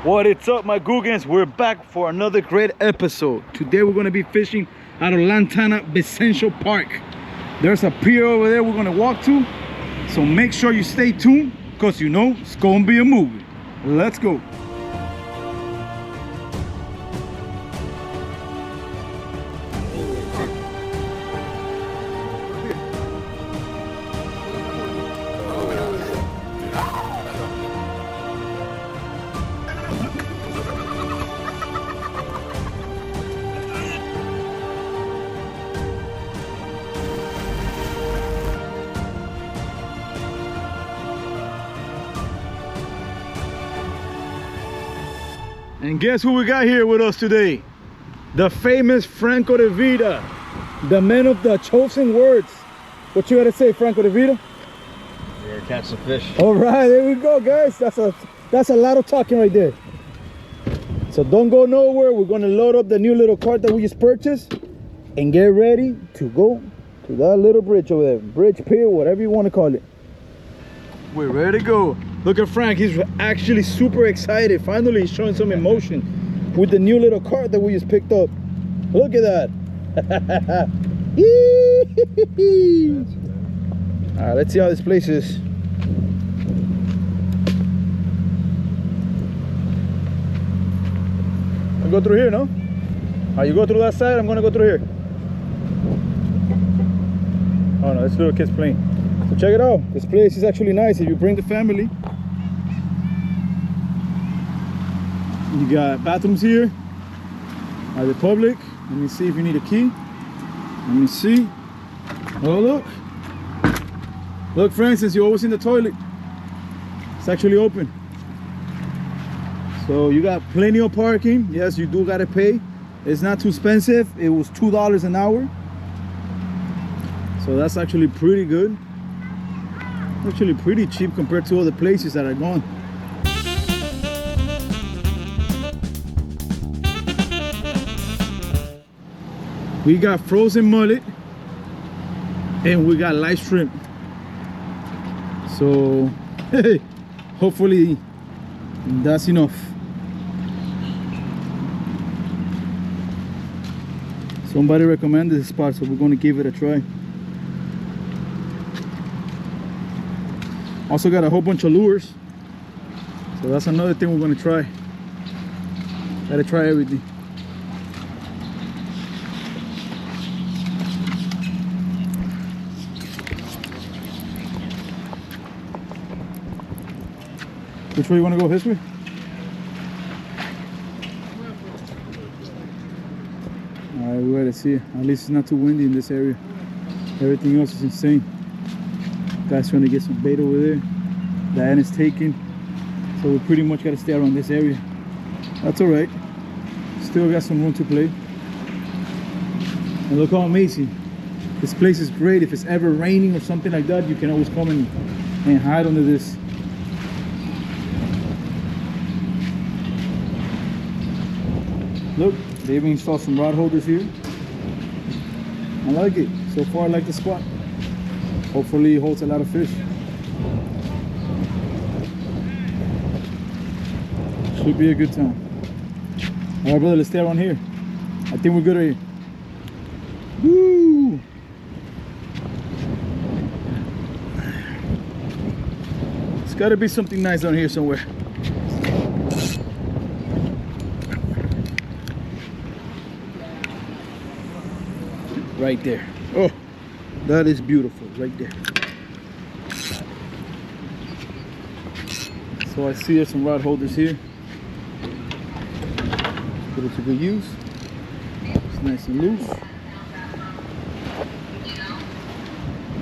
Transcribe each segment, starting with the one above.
What is up, my Googans? We're back for another great episode. Today we're going to be fishing out of Lantana Bicentennial Park. There's a pier over there we're going to walk to, so make sure you stay tuned, because you know it's going to be a movie. Let's go. And guess who we got here with us today? The famous Franco de Vida, the man of the chosen words. What you gotta say, Franco de Vida? We're gonna catch some fish. All right, there we go, guys. That's a lot of talking right there. So don't go nowhere. We're gonna load up the new little cart that we just purchased and get ready to go to that little bridge over there. Bridge, pier, whatever you want to call it. We're ready to go. Look at Frank, he's actually super excited. Finally, he's showing some emotion with the new little cart that we just picked up. Look at that. All right, let's see how this place is. I'll go through here, no? You go through that side, I'm gonna go through here. Oh no, this little kid's playing. So check it out. This place is actually nice if you bring the family. You got bathrooms here at the public. Let me see if you need a key. Let me see. Oh, look. Look, for instance, you're always in the toilet. It's actually open. So you got plenty of parking. Yes, you do gotta pay. It's not too expensive. It was $2 an hour. So that's actually pretty good. Actually pretty cheap compared to other places that are gone. We got frozen mullet and we got live shrimp. So hopefully that's enough. Somebody recommended this spot, so we're going to give it a try. Also got a whole bunch of lures, so that's another thing we're going to try. Gotta try everything. Which way you want to go? This way? Alright, we gotta see it. At least it's not too windy in this area. Everything else is insane. Guys trying to get some bait over there. Diana's taken. So we pretty much gotta stay around this area. That's alright. Still got some room to play. And look how amazing. This place is great. If it's ever raining or something like that, you can always come and hide under this. Look, they even installed some rod holders here. I like it. So far I like the spot. Hopefully it holds a lot of fish. Should be a good time. All right, brother, let's stay around here. I think we're good right here. Woo! It's gotta be something nice down here somewhere. Right there. Oh, that is beautiful right there. So I see there's some rod holders here. Put it to good use. It's nice and loose.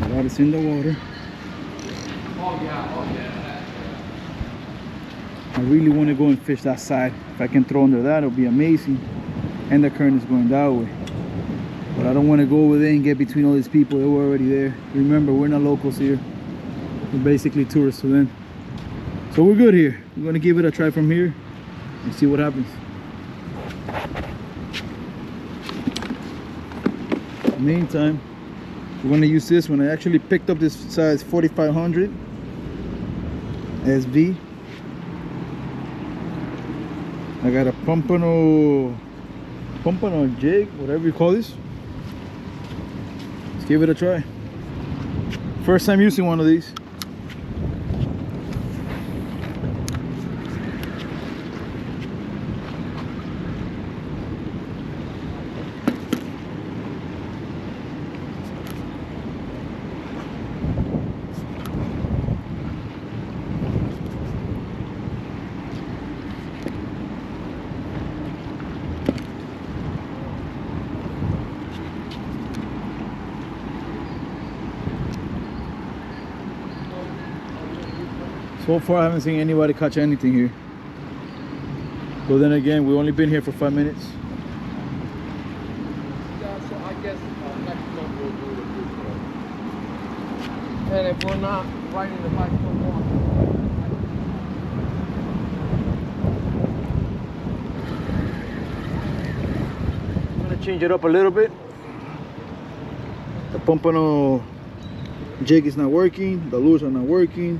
The rod is in the water. I really want to go and fish that side. If I can throw under that, it'll be amazing. And the current is going that way. But I don't want to go over there and get between all these people. They were already there. Remember, we're not locals here. We're basically tourists to them. So we're good here. We're going to give it a try from here and see what happens. Meantime, we're going to use this one. I actually picked up this size 4500 SV. I got a pompano jig, whatever you call this. Let's give it a try. First time using one of these. So far I haven't seen anybody catch anything here. But then again, we've only been here for 5 minutes. Yeah, so I guess next month we'll do the food truck. And if we're not riding the bike no more. I'm gonna change it up a little bit. The pompano jig is not working, the lures are not working.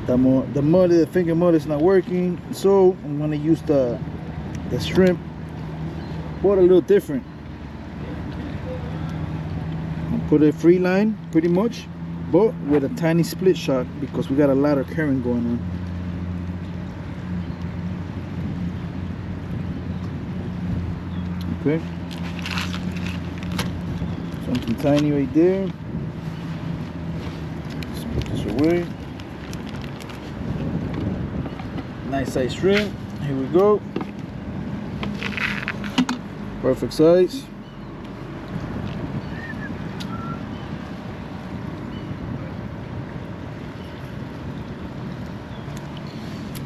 The finger mud is not working, so I'm gonna use the shrimp, but a little different. I'll put a free line pretty much, but with a tiny split shot because we got a lot of current going on. Okay, something tiny right there. Let's put this away. Nice size shrimp. Here we go. Perfect size.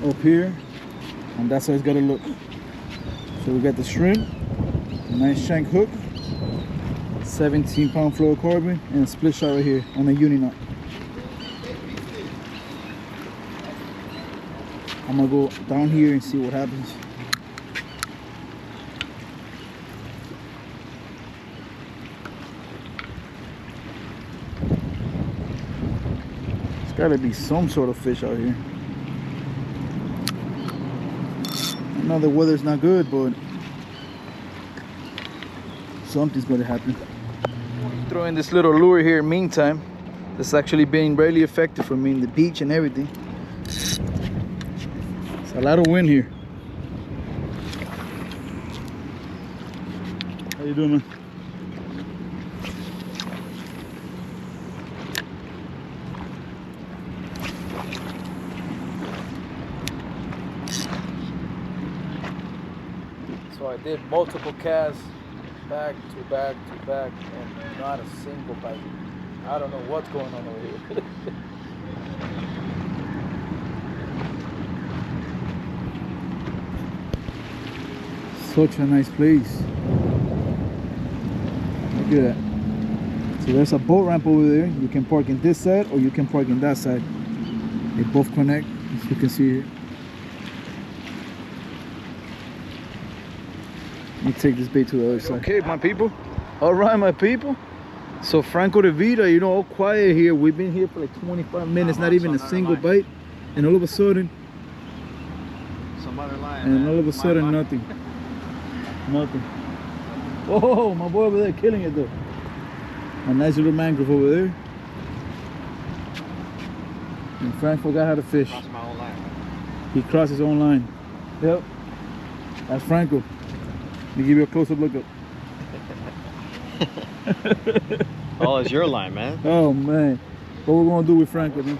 Up here, and that's how it's gotta look. So we got the shrimp, nice shank hook, 17-pound fluorocarbon, and a split shot right here on a uni knot. I'm gonna go down here and see what happens. There's gotta be some sort of fish out here. I know the weather's not good, but something's gonna happen. Throw in this little lure here meantime. That's actually been really effective for me in the beach and everything. A lot of wind here. How you doing, man? So I did multiple casts, back to back to back, and not a single bite. I don't know what's going on over here. Such a nice place. Look at that. So there's a boat ramp over there. You can park in this side or you can park in that side. They both connect, as you can see here. Let me take this bait to the other side. Okay, my people. All right, my people. So Franco de Vida, you know, all quiet here. We've been here for like 25 minutes, not even a single bite. And all of a sudden, Somebody lying, and man. all of a sudden, nothing. Nothing. Whoa, my boy over there killing it though. A nice little mangrove over there. And Frank forgot how to fish. Crossed my own line. He crossed his own line. Yep. That's Franco. Let me give you a close-up look up. Oh, it's your line, man. Oh man. What we're gonna do with Franco, man?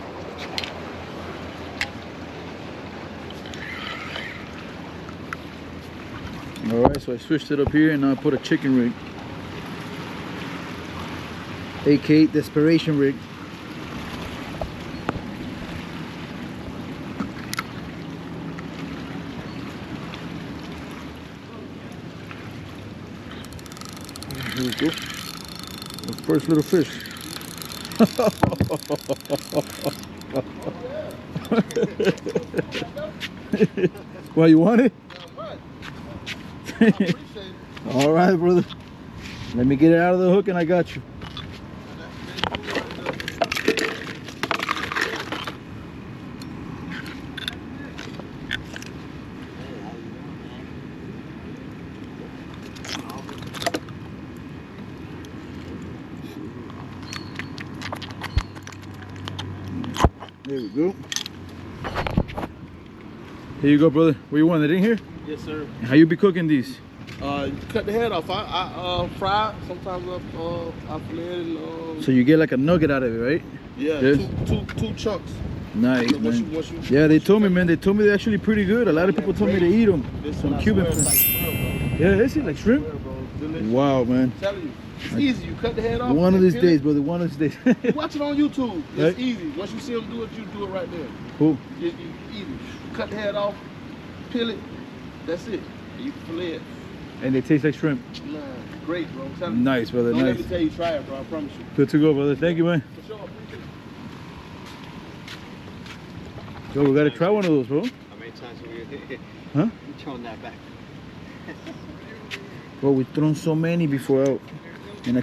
Alright, so I switched it up here and now I put a chicken rig. aka desperation rig. Here we go. The first little fish. Well, you want it? All right, brother. Let me get it out of the hook and I got you. There we go. Here you go, brother. What you want it in here? Yes, sir. And how you be cooking these? You cut the head off. I fry it. Sometimes I fillet it. So you get like a nugget out of it, right? Yeah, Yes. two chunks. Nice, So man. once you, Yeah, they told me, man. They told me they're actually pretty good. A lot of people told me to eat them. Some Cuban It's food. like shrimp, Yeah, is it like bro. shrimp? Bro, it's delicious. Wow, man. I'm telling you, it's easy. You cut the head off. One of and these peel days, it. brother. One of these days. You watch it on YouTube. It's Right. easy. Once you see them do it, you do it right there. Cool. It's easy. Cut the head off, peel it. That's it. You fillet it. And they taste like shrimp. Man, great, bro. I'm telling you. Nice, brother. Don't let Nice. me tell you, try it, bro. I promise you. Good to go, brother. Thank you, man. For sure. Appreciate it. Yo, we gotta try one of those, bro. How many times have we Huh? thrown that back? Bro, we've thrown so many before out. And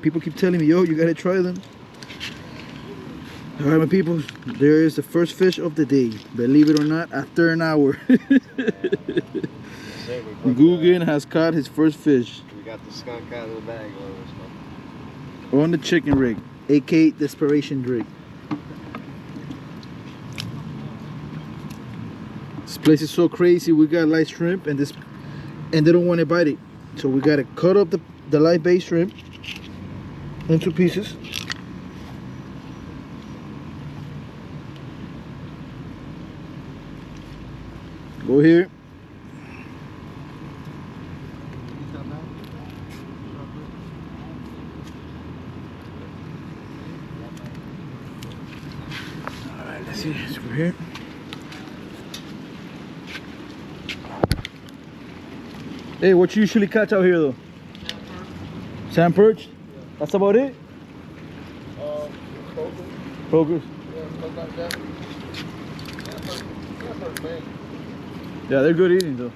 people keep telling me, yo, you gotta try them. All right, my people, there is the first fish of the day. Believe it or not, after an hour. Guggen has caught his first fish. We got the skunk out of the bag. On the chicken rig, aka Desperation Rig. This place is so crazy. We got light shrimp and they don't want to bite it. So we gotta cut up the light bait shrimp into pieces. Go here. Alright, let's see. It's over here. Hey, what you usually catch out here though? Sand perch? That's about it? Croakers? Yeah, they're good eating though.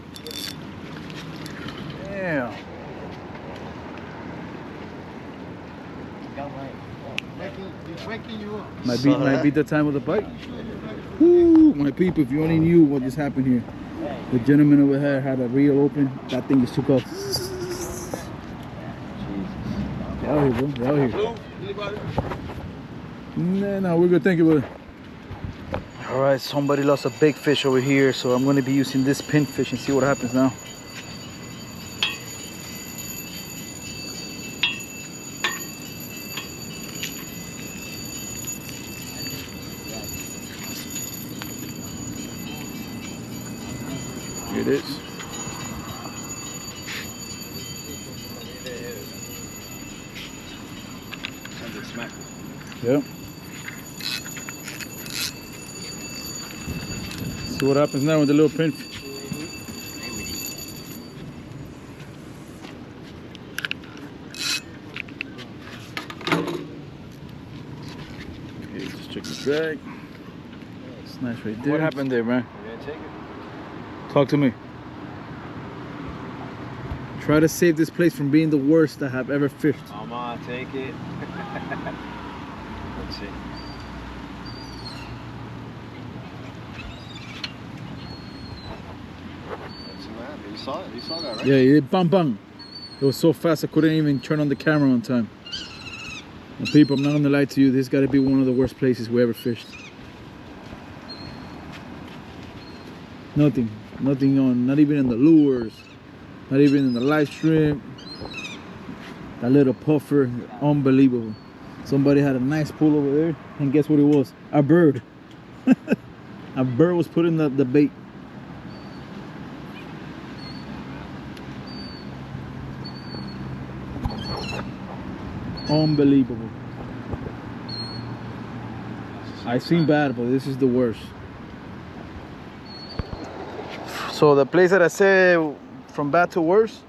Damn. Might be the time of the bite. Woo, my people, if you only knew what just happened here. The gentleman over here had a reel open. That thing just took off. Get out here, bro. Get out here. Nah, we're good. Thank you, brother. All right, somebody lost a big fish over here, so I'm going to be using this pinfish and see what happens now. Here it is. Yep. See what happens now with the little pinfish. Okay, just check the drag. It's nice right there. What happened there, man? We're gonna take it. Talk to me. Try to save this place from being the worst I have ever fished. Come on, take it. Let's see. You saw it? You saw that, right? Yeah, it did bang bang. It was so fast I couldn't even turn on the camera on time. And people, I'm not gonna lie to you, this gotta be one of the worst places we ever fished. Nothing on, not even in the lures, not even in the live shrimp. That little puffer, unbelievable. Somebody had a nice pull over there, and guess what it was? A bird. A bird was putting the bait. Unbelievable. I've seen bad, but this is the worst. So the place that I said from bad to worse,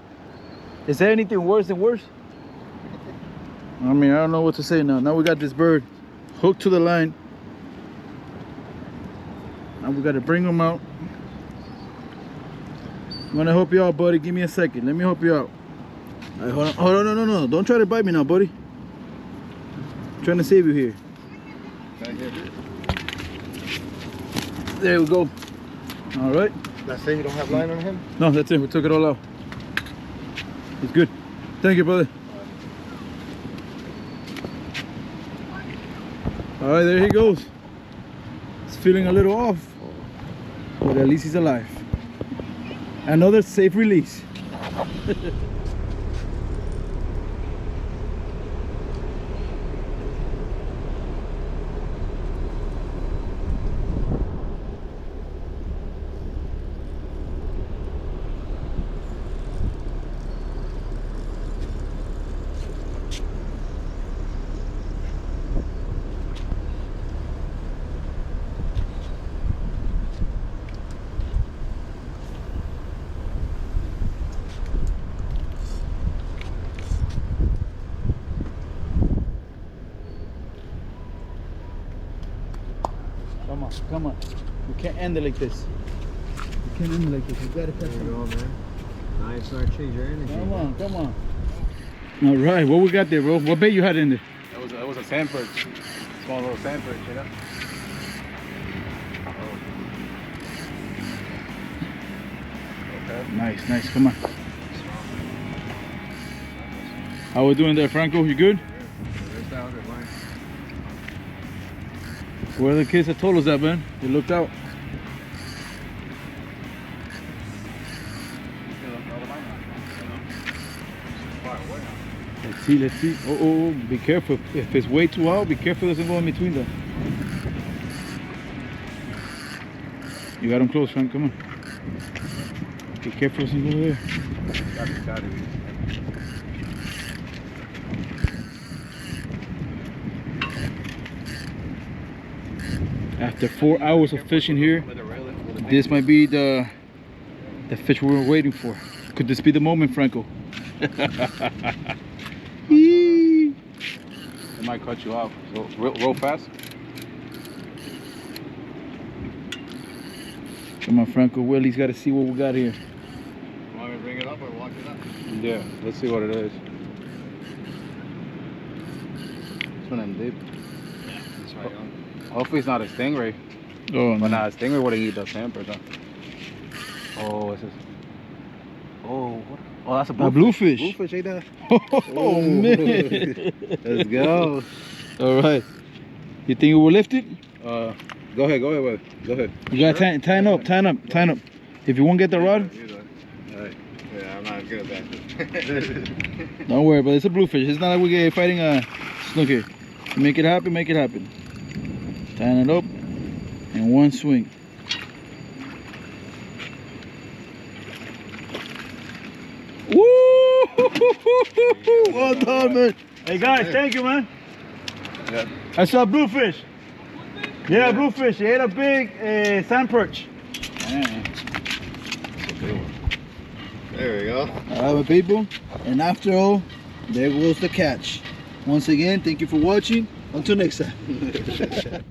is there anything worse than worse? I mean, I don't know what to say now. Now we got this bird hooked to the line. Now we got to bring him out. I'm gonna help you out, buddy. Give me a second. Let me help you out. All right, hold on. Hold on, no. Don't try to bite me now, buddy. I'm trying to save you here. There we go. All right. That's it? You don't have line on him? No, that's it. We took it all out. It's good. Thank you, brother. All right, there he goes. feeling a little off, but at least he's alive. Another safe release. Come on. We can't end it like this. We can't end it like this. We gotta catch There you go, man. Now you start changing your energy. Come on. All right, what we got there, bro? What bait you had in there? It was a sand perch. Small little sand perch, you know? Okay. Nice. Come on. How we doing there, Franco? You good? There's that other line. Where are the kids that told us that, man? They looked out. Let's see. Oh, be careful. If it's way too out, be careful it doesn't go in between them. You got him close, Frank. Come on. Be careful it doesn't go there. Got it. After 4 hours of fishing here, this might be the fish we were waiting for. Could this be the moment, Franco? It might cut you off. So roll fast. Come on, Franco. Willie's got to see what we got here. Want me to bring it up or walk it up? Yeah, let's see what it is. This one ain't deep. That's right, young. Hopefully it's not a stingray. Oh, But nah, a stingray wouldn't eat the sand perch. Oh, what's this? Oh, what? Oh, that's a bluefish. Bluefish, ain't that? Oh, man. Let's go. All right. You think it will lift it? Go ahead, Will. Go ahead. You got to tie up. If you won't get the rod, Alright. Yeah, I'm not good at that. don't worry, but it's a bluefish. It's not like we're fighting a snooker. Make it happen. Tying it up in one swing. Woo! Well done, man. Hey guys, thank you, man. Yeah. I saw bluefish. Yeah, bluefish. He ate a big sand perch. There we go. All right, people. And after all, there goes the catch. Once again, thank you for watching. Until next time.